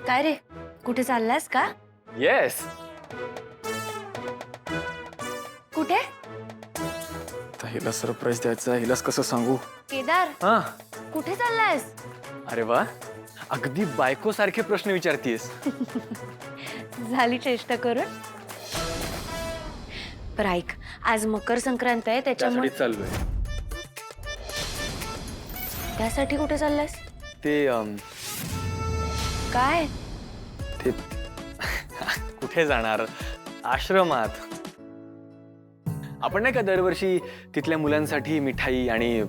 काय रे, कुठे चाललास का? येस. कुठे? हिला सरप्राईज द्यायचा, हिलाच कसं सांगू? केदार, हा. कुठे चाललायस? अरे वा, अगदी बायको सारखे प्रश्न विचारतीयस. झाली चेष्टा करून? पर ऐक, आज मकर संक्रांत आहे, त्याच्यामुळे चाललोय. त्यासाठी कुठे चाललायस? ते काय? ते कुठे जाणार, आश्रमात. आपण नाही का दरवर्षी तिथल्या मुलांसाठी मिठाई आणि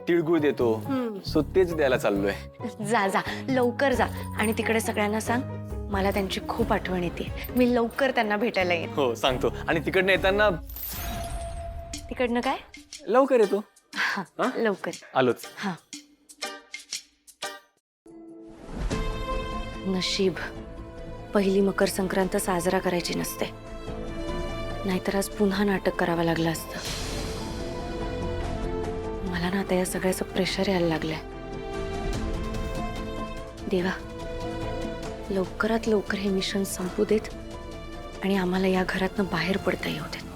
तिळगुळ देतो, सो तेच द्यायला चाललोय. जा जा, लवकर जा आणि तिकडे सगळ्यांना सांग मला त्यांची खूप आठवण येते. मी लवकर त्यांना भेटायला येईन. हो सांगतो. आणि तिकडनं येताना तिकडनं काय? लवकर येतो. हा, हा? लवकर. आलोच. हा. नशीब पहिली मकर संक्रांत साजरा करायची नसते, नाहीतर आज पुन्हा नाटक करावं लागलं असतं. मला ना आता या सगळ्याचं प्रेशर यायला लागलंय. देवा, लवकरात लवकर हे मिशन संपू देत आणि आम्हाला या घरातनं बाहेर पडता येऊ देत.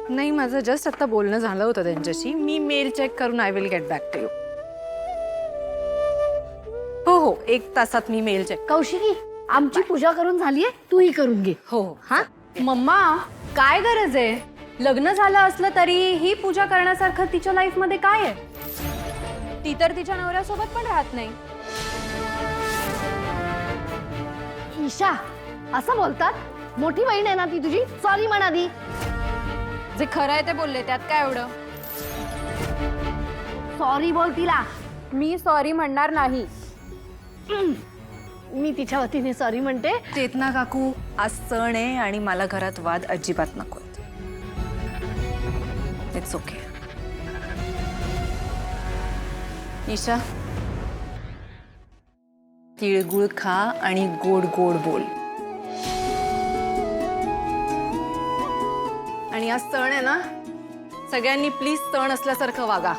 नाही, माझं जस्ट आता बोलणं झालं होतं त्यांच्याशी. मी मेल चेक करून I will get back to you. हो हो, 1 तासात मी मेल चेक. कौशिकी, आमची पूजा करून झालीये, तूही करून घे. हो हा. मम्मा, काय गरज आहे? लग्न झालं असलं तरी ही पूजा करण्यासारखं तिच्या लाईफ मध्ये काय आहे? ती तर तिच्या नवऱ्यासोबत पण राहत नाही. ईशा, असं बोलतात? मोठी बहीण आहे ना ती तुझी, सॉरी म्हणा दी. जे खरं आहे ते बोलले, त्यात काय एवढं? सॉरी बोल तिला. मी सॉरी म्हणणार नाही. मी तिच्या वतीने सॉरी म्हणते. चेतना काकू, आज सण आहे आणि मला घरात वाद अजिबात नको. It's okay. ईशा, तिळगुळ खा आणि गोड गोड बोल. आणि आज सण आहे ना, सगळ्यांनी प्लीज सण असल्यासारखं वागा.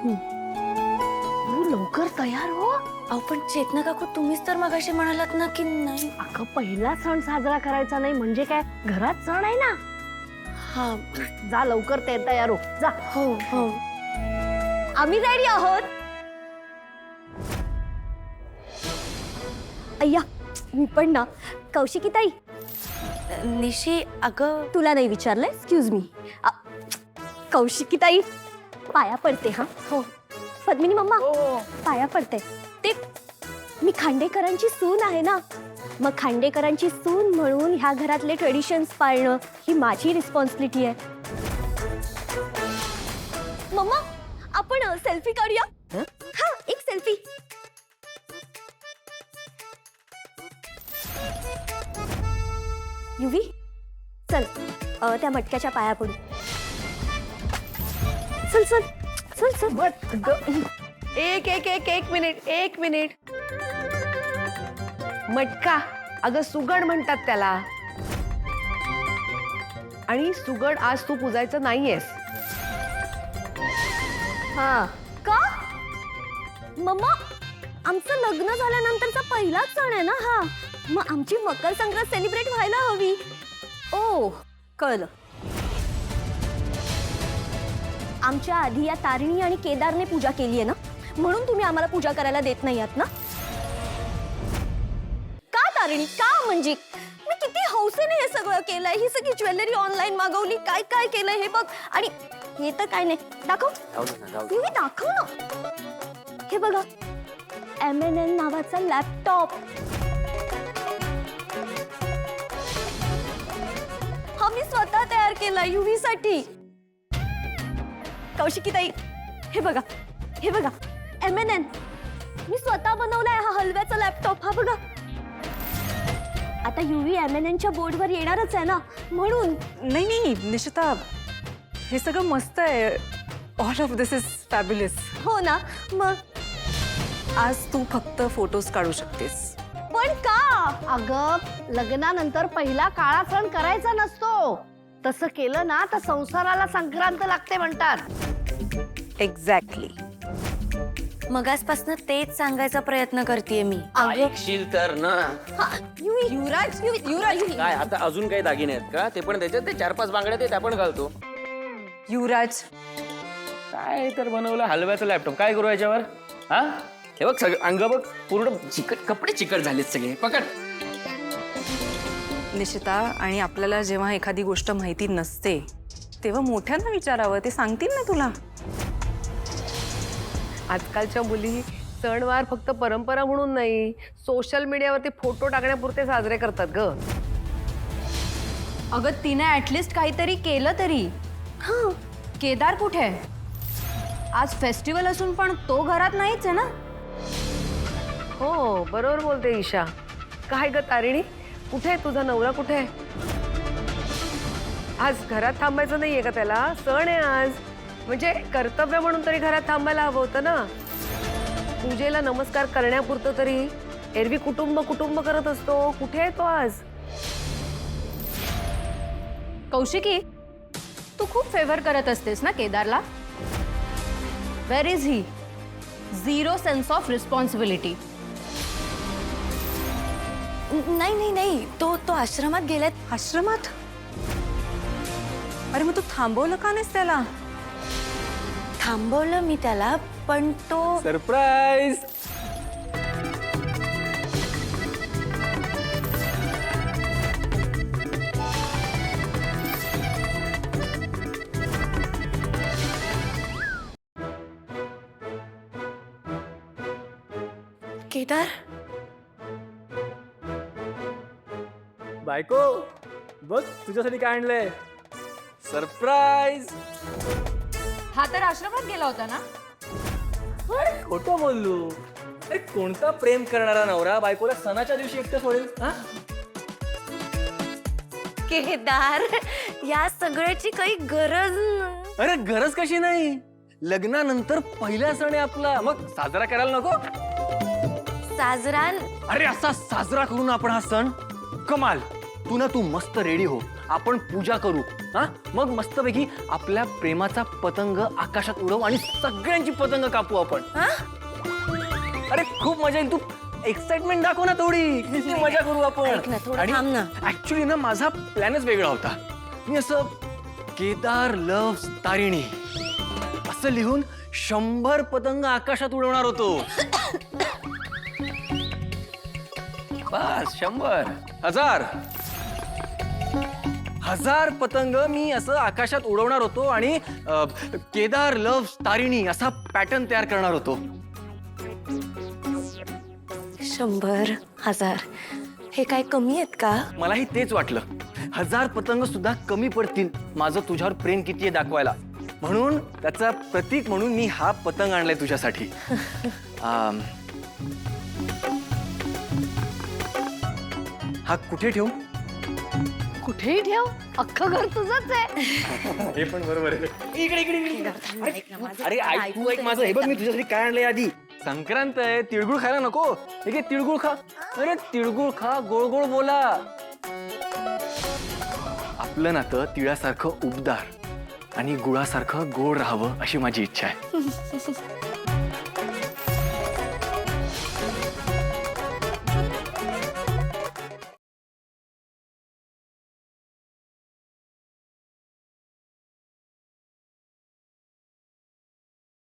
तू लवकर तयार हो. अहो पण चेतना काकू, तुम्हीच तर मगाशी म्हणालात ना की नाही. अगं, पहिला सण साजरा करायचा नाही म्हणजे काय, घरात सण आहे ना. हा. जा लवकर, ते तयार हो. जा. हो हो. आम्ही रेडी आहोत. अय्या, मी पण ना. कौशिकी ताई, निशी, अगं तुला नाही विचारलं, एक्सक्यूज मी. कौशिकी ताई, पाया पडते. हा हो. पद्मिनी मम्मा, पाया पडते. ते मी खांडेकरांची सून आहे ना, मग खांडेकरांची सून म्हणून ह्या घरातले ट्रेडिशन्स पाळणं ही माझी रिस्पॉन्सिबिलिटी आहे. मम्मा, आपण सेल्फी काढूया. हा, एक सेल्फी. युवी, चल त्या मटक्याच्या पाया पडू. चल चल चल चल. एक मिनिट. मटका, अगं सुगड म्हणतात त्याला. आणि सुगड आज तू पुजायचं नाहीयेस. हा का? मम्मा, आमचं लग्न झाल्यानंतरचा पहिलाच सण आहे ना हा. मग आमची मकर संक्रांत सेलिब्रेट व्हायला हवी. ओ, कळलं. आमच्या आधी या तारिणी आणि केदारने पूजा केली आहे ना, म्हणून तुम्ही आम्हाला पूजा करायला देत नाही आहात ना? का तारिणी, का? म्हणजे मी किती हौसेने हे सगळं केलंय. ही सगळी ज्वेलरी ऑनलाईन मागवली, काय काय केलंय हे बघ. आणि हे तर काय नाही. दाखव, तुम्ही दाखव ना. हे बघा, M&N नावाचा लॅपटॉप. हा मी स्वतः तयार केला युवी साठी. कौशिकी ताई, हे बघा, हे बघा, M&N. मी स्वतः बनवलाय हा हलव्याचा लॅपटॉप. हा बघा. आता युवी M&Nच्या बोर्डवर येणारच आहे ना, म्हणून. नाही नाही निशिता, हे सगळं मस्त आहे. All of this is fabulous. हो ना. मग आज तू फक्त फोटोज काढू शकतेस. पण पण का? अगं लग्नानंतर पहिला काळा सण करायचा नसतो. तसं केलं ना तर संसाराला संक्रांत लागते म्हणतात. एक्झॅक्टली. मगासपासून तेच सांगायचा प्रयत्न करतेय मी. ऐकशील तर ना. युवराज युवराज काय आता अजून काही दागिने आहेत का? ते पण त्याच्यात ते 4-5 बांगड्या ते आपण घालतो. युवराज, काय तर बनवलं हलव्याचं लॅपटॉप. काय करू याच्यावर? हा हे बघ सगळं अंग बघ पूर्ण चिकट, कपडे चिकट झालेत सगळे. पकड. निशिता, आणि आपल्याला जेव्हा एखादी गोष्ट माहिती नसते तेव्हा मोठ्यांना विचारावं, ते सांगतील ना तुला. आजकालच्या मुली सणवार फक्त परंपरा म्हणून नाही, सोशल मीडियावरती फोटो टाकण्यापुरते साजरे करतात ग. अगं तिने ऍटलिस्ट काहीतरी केलं तरी. हां, केदार कुठे आहे? आज फेस्टिवल असून पण तो घरात नाहीच आहे ना. हो बरोबर बोलते ईशा. काय ग तारिणी, कुठे आहे तुझा नवरा? कुठे आहे? आज घरात थांबायचं नाहीये का त्याला? सण आहे आज, म्हणजे कर्तव्य म्हणून तरी घरात थांबायला हवं होतं ना. पूजेला नमस्कार करण्यापुरतं तरी एरवी कुटुंब कुटुंब करत असतो. कुठे आहे तो आज? कौशिकी, तू खूप फेवर करत असतेस ना केदारला. Where is he? Zero sense of responsibility. नाही नाही नाही, तो आश्रमात गेलाय. आश्रमात? अरे मग तू थांबवलं का नाहीस त्याला? थांबवलं मी त्याला, पण तो सरप्राईज. केदार, बायको बघ तुझ्यासाठी काय आणलंय. सरप्राईज. हा तर आश्रमात गेला होता ना. खोटं बोललो. अरे कोणता प्रेम करणारा नवरा बायकोला सणाच्या दिवशी एकटं सोडेल? हा केदार, या सगळ्याची काही गरज नाही. अरे गरज कशी नाही? लग्नानंतर पहिला सण आहे आपला, मग साजरा करायला नको? साजरा अरे असा साजरा करू ना आपण हा सण. कमाल. तू मस्त रेडी हो, आपण पूजा करू. हा मग मस्तपैकी आपल्या प्रेमाचा पतंग आकाशात उडवू आणि सगळ्यांची पतंग कापू आपण. अरे खूप मजा येईल. तू एक्साइटमेंट दाखव ना थोडी. किती मजा करू ऐक ना, थोडं आपण. थांब ना. ऍक्च्युली ना माझा प्लॅनच वेगळा होता. मी असं केदार लव्स तारिणी असं लिहून 100 पतंग आकाशात उडवणार होतो. बस 100. 1000 पतंग मी असं आकाशात उडवणार होतो आणि केदार लव्स तारिणी असा पॅटर्न तयार करणार होतो. 100, 1000 हे काय कमी आहेत का? मलाही तेच वाटलं. 1000 पतंग सुद्धा कमी पडतील माझं तुझ्यावर प्रेम किती आहे दाखवायला. म्हणून त्याचा प्रतीक म्हणून मी हा पतंग आणलाय तुझ्यासाठी. हा कुठे ठेवू? कुठेही ठेव, अख्खं घर तुझंच आहे. हे पण बरोबर आहे. इकडे. अरे ऐक, तू ऐक माझं. हे बघ मी तुझ्यासाठी काय आणलंय आधी. संक्रांत आहे, तिळगुळ खायला नको? हे घे तिळगुळ खा. अरे तिळगुळ खा, गोड गोड बोला. आपलं नातं तिळासारखं उबदार आणि गुळासारखं गोड राहावं अशी माझी इच्छा आहे.